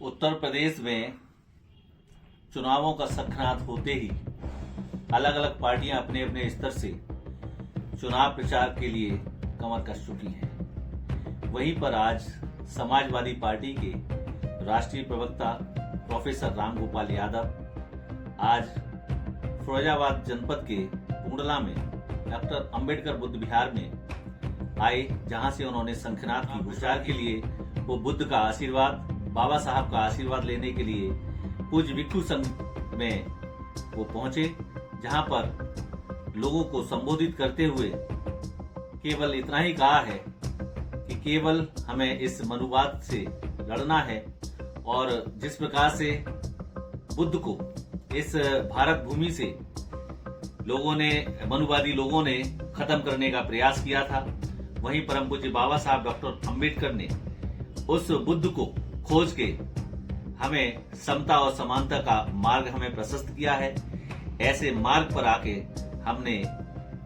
उत्तर प्रदेश में चुनावों का सखनाद होते ही अलग अलग पार्टियां अपने अपने स्तर से चुनाव प्रचार के लिए कमर कस चुकी हैं। वहीं पर आज समाजवादी पार्टी के राष्ट्रीय प्रवक्ता प्रोफेसर रामगोपाल यादव आज फिरोजाबाद जनपद के कुंडला में डॉक्टर अंबेडकर बुद्ध विहार में आए, जहां से उन्होंने शंखनाद की प्रचार के लिए वो बुद्ध का आशीर्वाद, बाबा साहब का आशीर्वाद लेने के लिए पूज्य भिक्षु संघ में वो पहुंचे, जहां पर लोगों को संबोधित करते हुए केवल इतना ही कहा है कि केवल हमें इस मनुवाद से लड़ना है और जिस प्रकार से बुद्ध को इस भारत भूमि से मनुवादी लोगों ने खत्म करने का प्रयास किया था, वहीं परम पूज्य बाबा साहब डॉक्टर अंबेडकर ने उस बुद्ध को खोज के हमें समता और समानता का मार्ग हमें प्रशस्त किया है। ऐसे मार्ग पर आके हमने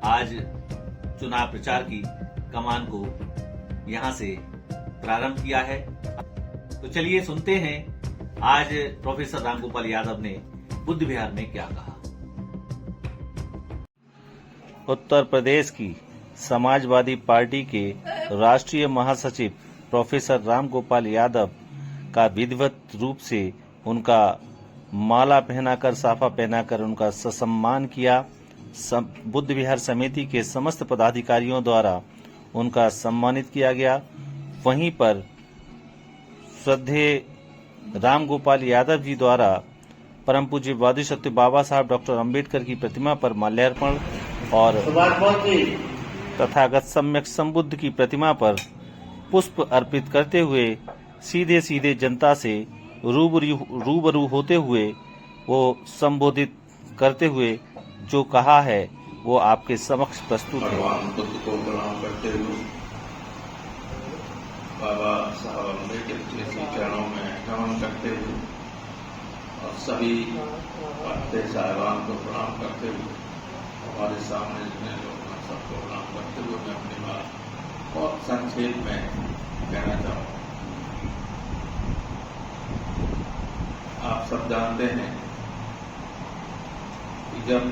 आज चुनाव प्रचार की कमान को यहां से प्रारंभ किया है। तो चलिए सुनते हैं आज प्रोफेसर रामगोपाल यादव ने बुद्ध विहार में क्या कहा। उत्तर प्रदेश की समाजवादी पार्टी के राष्ट्रीय महासचिव प्रोफेसर रामगोपाल यादव का विधिवत रूप से उनका माला पहनाकर, साफा पहनाकर उनका ससम्मान किया। बुद्ध विहार समिति के समस्त पदाधिकारियों द्वारा उनका सम्मानित किया गया। वहीं पर श्रद्धेय रामगोपाल यादव जी द्वारा परम पूज्य बोधिसत्व बाबा साहब डॉक्टर अंबेडकर की प्रतिमा पर माल्यार्पण और तथागत सम्यक संबुद्ध की प्रतिमा पर पुष्प अर्पित करते हुए सीधे सीधे जनता से रूबरू होते हुए वो संबोधित करते हुए जो कहा है वो आपके समक्ष प्रस्तुत है। भगवान बुद्ध को प्रणाम करते हुए बाबा साहब अम्बेडकर के चरणों में नमन करते हुए और सभी भक्त साहिबान को प्रणाम करते हुए हमारे सामने जितने लोग हैं सबको प्रणाम करते हुए मैं अपनी बात बहुत संक्षेप में कहना चाहूँगा। आप सब जानते हैं कि जब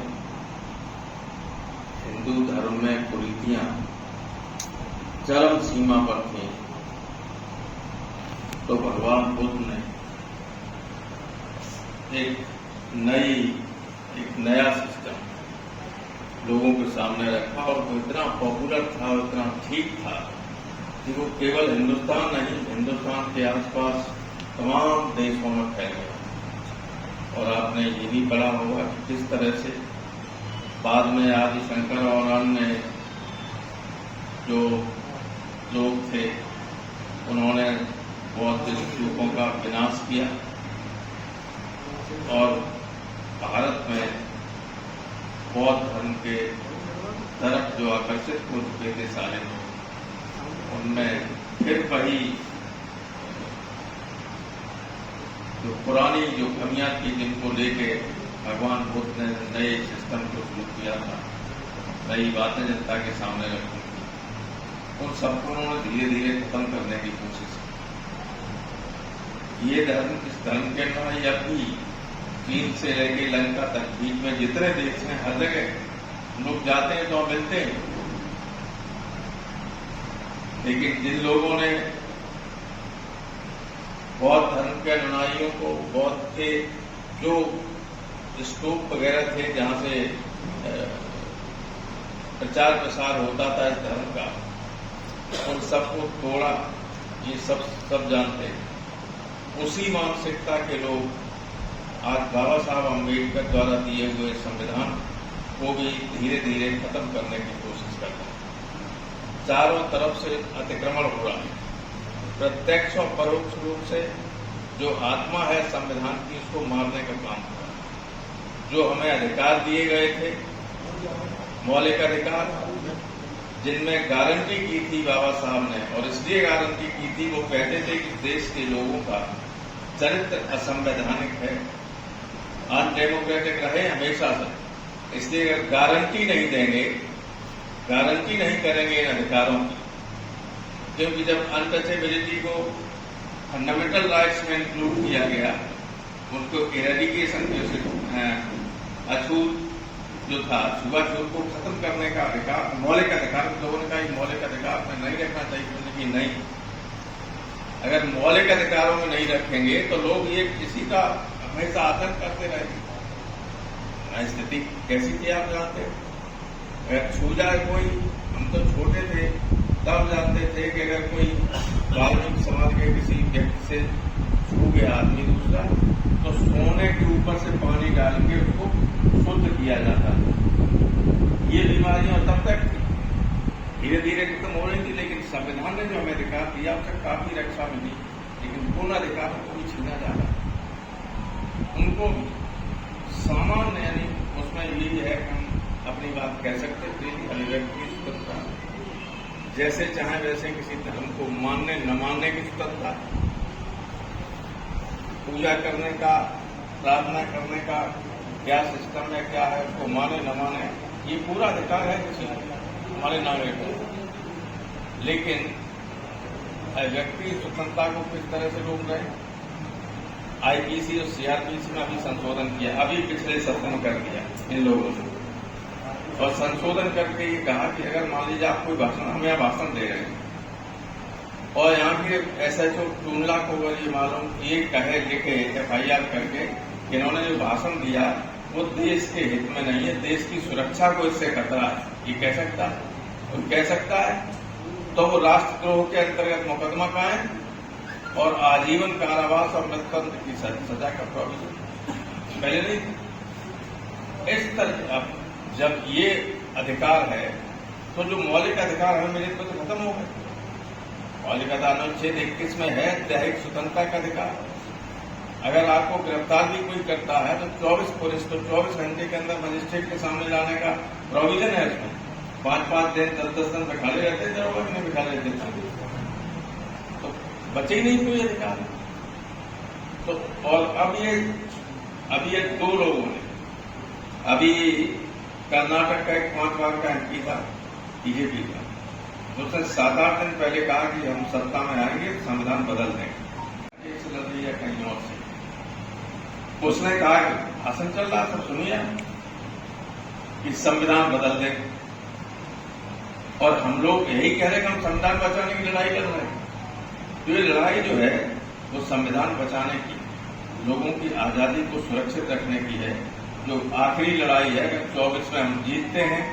हिंदू धर्म में कुरीतियां चरम सीमा पर थी तो भगवान बुद्ध ने एक नया सिस्टम लोगों के सामने रखा और वो इतना पॉपुलर था, इतना ठीक था कि वो केवल हिंदुस्तान नहीं, हिंदुस्तान के आसपास तमाम देशों में फैल गया। और आपने ये भी पढ़ा होगा कि किस तरह से बाद में आदि शंकर और अन्य जो लोग थे उन्होंने बौद्ध स्तूपों का विनाश किया और भारत में बौद्ध धर्म के तरफ जो आकर्षित हो चुके थे सारे लोग, उनमें फिर वही जो पुरानी जो कमियां थी जिनको लेके भगवान बुद्ध ने नए सिस्टम को शुरू किया था, नई बातें जनता के सामने रखी थी, उन सबको उन्होंने धीरे धीरे खत्म करने की कोशिश की। ये धर्म इस धर्म के लड़ाई अब भी चीन से लेके लंका तक बीच में जितने देश हैं हर जगह लोग जाते हैं तो मिलते हैं, लेकिन जिन लोगों ने बौद्ध धर्म के अनुयायियों को बौद्ध के जो स्तूप वगैरह थे जहां से प्रचार प्रसार होता था इस धर्म का, उन सबको तोड़ा, ये सब जानते हैं। उसी मानसिकता के लोग आज बाबा साहब अम्बेडकर द्वारा दिए हुए संविधान को भी धीरे धीरे खत्म करने की कोशिश करते हैं। चारों तरफ से अतिक्रमण हो रहा है, प्रत्यक्ष और परोक्ष रूप से जो आत्मा है संविधान की उसको मारने का काम हो रहा है। जो हमें अधिकार दिए गए थे, मौलिक अधिकार, जिनमें गारंटी की थी बाबा साहब ने, और इसलिए गारंटी की थी वो कहते थे कि देश के लोगों का चरित्र असंवैधानिक है, अनडेमोक्रेटिक रहे हमेशा से, इसलिए अगर गारंटी नहीं देंगे, गारंटी नहीं करेंगे इन अधिकारों की, क्योंकि जब अनटचेबिलिटी को फंडामेंटल राइट्स में इंक्लूड किया गया, उनको इरेडिकेशन अछूत जो था, छुआछूत को खत्म करने का अधिकार, मौलिक अधिकार, लोगों ने कहा मौलिक अधिकार में नहीं रखना चाहिए कि नहीं, अगर मौलिक अधिकारों में नहीं रखेंगे तो लोग ये किसी का हमेशा आतंक करते रहेंगे। स्थिति कैसी थी आप जानते हैं, अगर छू जाए कोई, हम तो छोटे थे तब जानते थे कि अगर कोई वाल्मीकि समाज के किसी व्यक्ति से छू गया आदमी दूसरा, तो सोने के ऊपर से पानी डाल के उसको शुद्ध किया जाता था। ये बीमारियां तब तक धीरे धीरे खत्म हो रही थी, लेकिन संविधान ने जो हमें अधिकार दिया उससे काफी रक्षा मिली, लेकिन पूर्ण अधिकार को भी छीना जा रहा है। उनको भी सामान्य यानी उसमें यही है कि हम अपनी बात कह सकते थे, अभिव्यक्ति की स्वतंत्रता, जैसे चाहे वैसे किसी धर्म को मानने न मानने की स्वतंत्रता, पूजा करने का, प्रार्थना करने का क्या सिस्टम है, क्या है, उसको माने न माने, ये पूरा अधिकार है किसी हमारे नागरिक को। लेकिन व्यक्ति स्वतंत्रता को किस तरह से रोक रहे हैं, आईपीसी और सीआरपीसी में अभी संशोधन किया, अभी पिछले सत्र में कर दिया इन लोगों ने, और संशोधन करके ये कहा कि अगर मान लीजिए आप कोई भाषण, हम यहाँ भाषण दे रहे हैं और यहाँ के SHO टूंडला को अगर ये मालूम ये कहे लिखे FIR करके कि इन्होंने जो भाषण दिया वो देश के हित में नहीं है, देश की सुरक्षा को इससे खतरा है, ये कह सकता है, और कह सकता है तो वो राष्ट्रद्रोह के अंतर्गत मुकदमा पाए और आजीवन कारावास और मृत्युदंड की सजा का प्रोविजन पहले नहीं। इस तरह अब जब ये अधिकार है तो जो मौलिक अधिकार है मेरे को तो खत्म हो गए। मौलिक अधिकार अनुच्छेद 21 में है दैहिक स्वतंत्रता का अधिकार। अगर आपको गिरफ्तार भी कोई करता है तो 24 घंटे के अंदर मजिस्ट्रेट के सामने लाने का प्रोविजन है उसमें। 5-5 दिन 10-10 दिन बिठाले रहते दरोगा में बिठाले रहते, तो बचे ही नहीं कोई अधिकार। तो और अब ये 2 लोगों ने, अभी कर्नाटक का एक 5 बार का MP था बीजेपी का, उसने 7-8 दिन पहले कहा कि हम सत्ता में आएंगे संविधान बदल देंगे, या कहीं और से उसने कहा कि भाषण चल रहा था सुनिए कि संविधान बदल देंगे, और हम लोग यही कह रहे हैं कि हम संविधान बचाने की लड़ाई लड़ रहे हैं। तो ये लड़ाई जो है वो संविधान बचाने की, लोगों की आजादी को सुरक्षित रखने की है, जो आखिरी लड़ाई है। अगर 24 में हम जीतते हैं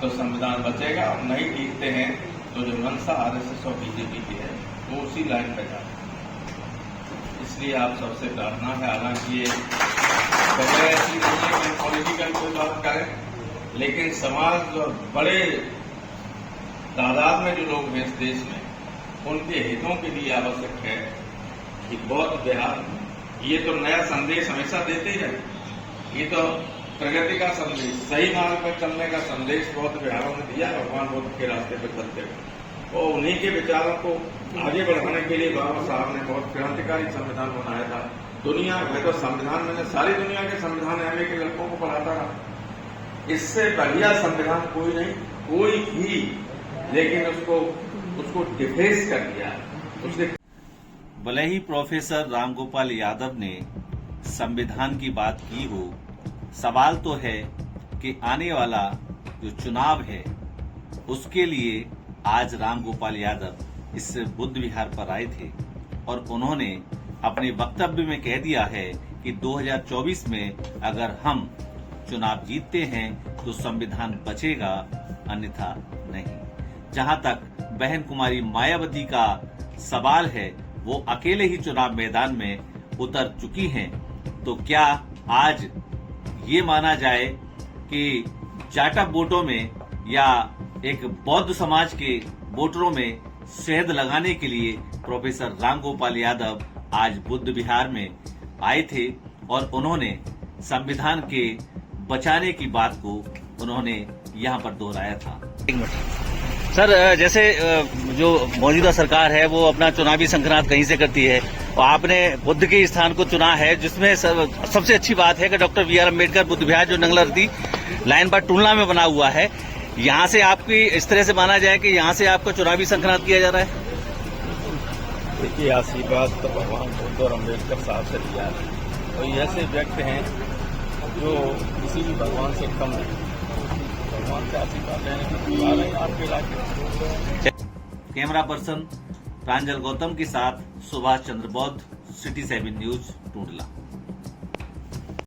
तो संविधान बचेगा, और नहीं जीतते हैं तो जो मंशा RSS और बीजेपी की है वो उसी लाइन पर जाए। इसलिए आप सबसे प्रार्थना है, हालांकि ये जगह ऐसी नहीं है कि पॉलिटिकल कोई बात करें, लेकिन समाज जो बड़े तादाद में जो लोग हैं इस देश में, उनके हितों के लिए आवश्यक है कि बौद्ध विहार ये तो नया संदेश हमेशा देते ही रहे। ये तो प्रगति का संदेश, सही मार्ग पर चलने का संदेश बौद्ध विहारों ने दिया, भगवान बुद्ध के रास्ते पर चलते हुए। और उन्हीं के विचारों को आगे बढ़ाने के लिए बाबा साहब ने बहुत क्रांतिकारी संविधान बनाया था। दुनिया में तो संविधान, मैंने सारी दुनिया के संविधान MA के लड़कों को पढ़ाता रहा, इससे बढ़िया संविधान कोई नहीं, कोई भी, लेकिन उसको डिफेस कर दिया उसने। भले ही प्रोफेसर रामगोपाल यादव ने संविधान की बात की हो, सवाल तो है कि आने वाला जो चुनाव है उसके लिए आज रामगोपाल यादव इस बुद्ध विहार पर आए थे और उन्होंने अपने वक्तव्य में कह दिया है कि 2024 में अगर हम चुनाव जीतते हैं तो संविधान बचेगा, अन्यथा नहीं। जहां तक बहन कुमारी मायावती का सवाल है, वो अकेले ही चुनाव मैदान में उतर चुकी हैं, तो क्या आज ये माना जाए कि जाटव वोटों में या एक बौद्ध समाज के वोटरों में शहद लगाने के लिए प्रोफेसर रामगोपाल यादव आज बुद्ध विहार में आए थे और उन्होंने संविधान के बचाने की बात को उन्होंने यहाँ पर दोहराया था। सर, जैसे जो मौजूदा सरकार है वो अपना चुनावी संक्रांत कहीं से करती है और आपने बुद्ध के स्थान को चुना है, जिसमें सबसे अच्छी बात है कि डॉक्टर BR अम्बेडकर बुद्ध विहार जो नंगलहरदी लाइन बार टूलना में बना हुआ है, यहाँ से आपकी इस तरह से माना जाए कि यहाँ से आपका चुनावी संक्रांत किया जा रहा है। देखिए, आशीर्वाद तो भगवान बुद्ध और अम्बेडकर साहब से लिया है। तो ये ऐसे व्यक्ति हैं जो किसी भी भगवान से कम नहीं, भगवान से आशीर्वाद लेने की बुला रहे हैं आपके इलाके। कैमरा पर्सन प्रांजल गौतम के साथ सुभाष चंद्र बौद्ध, सिटी 7 न्यूज, टूंडला।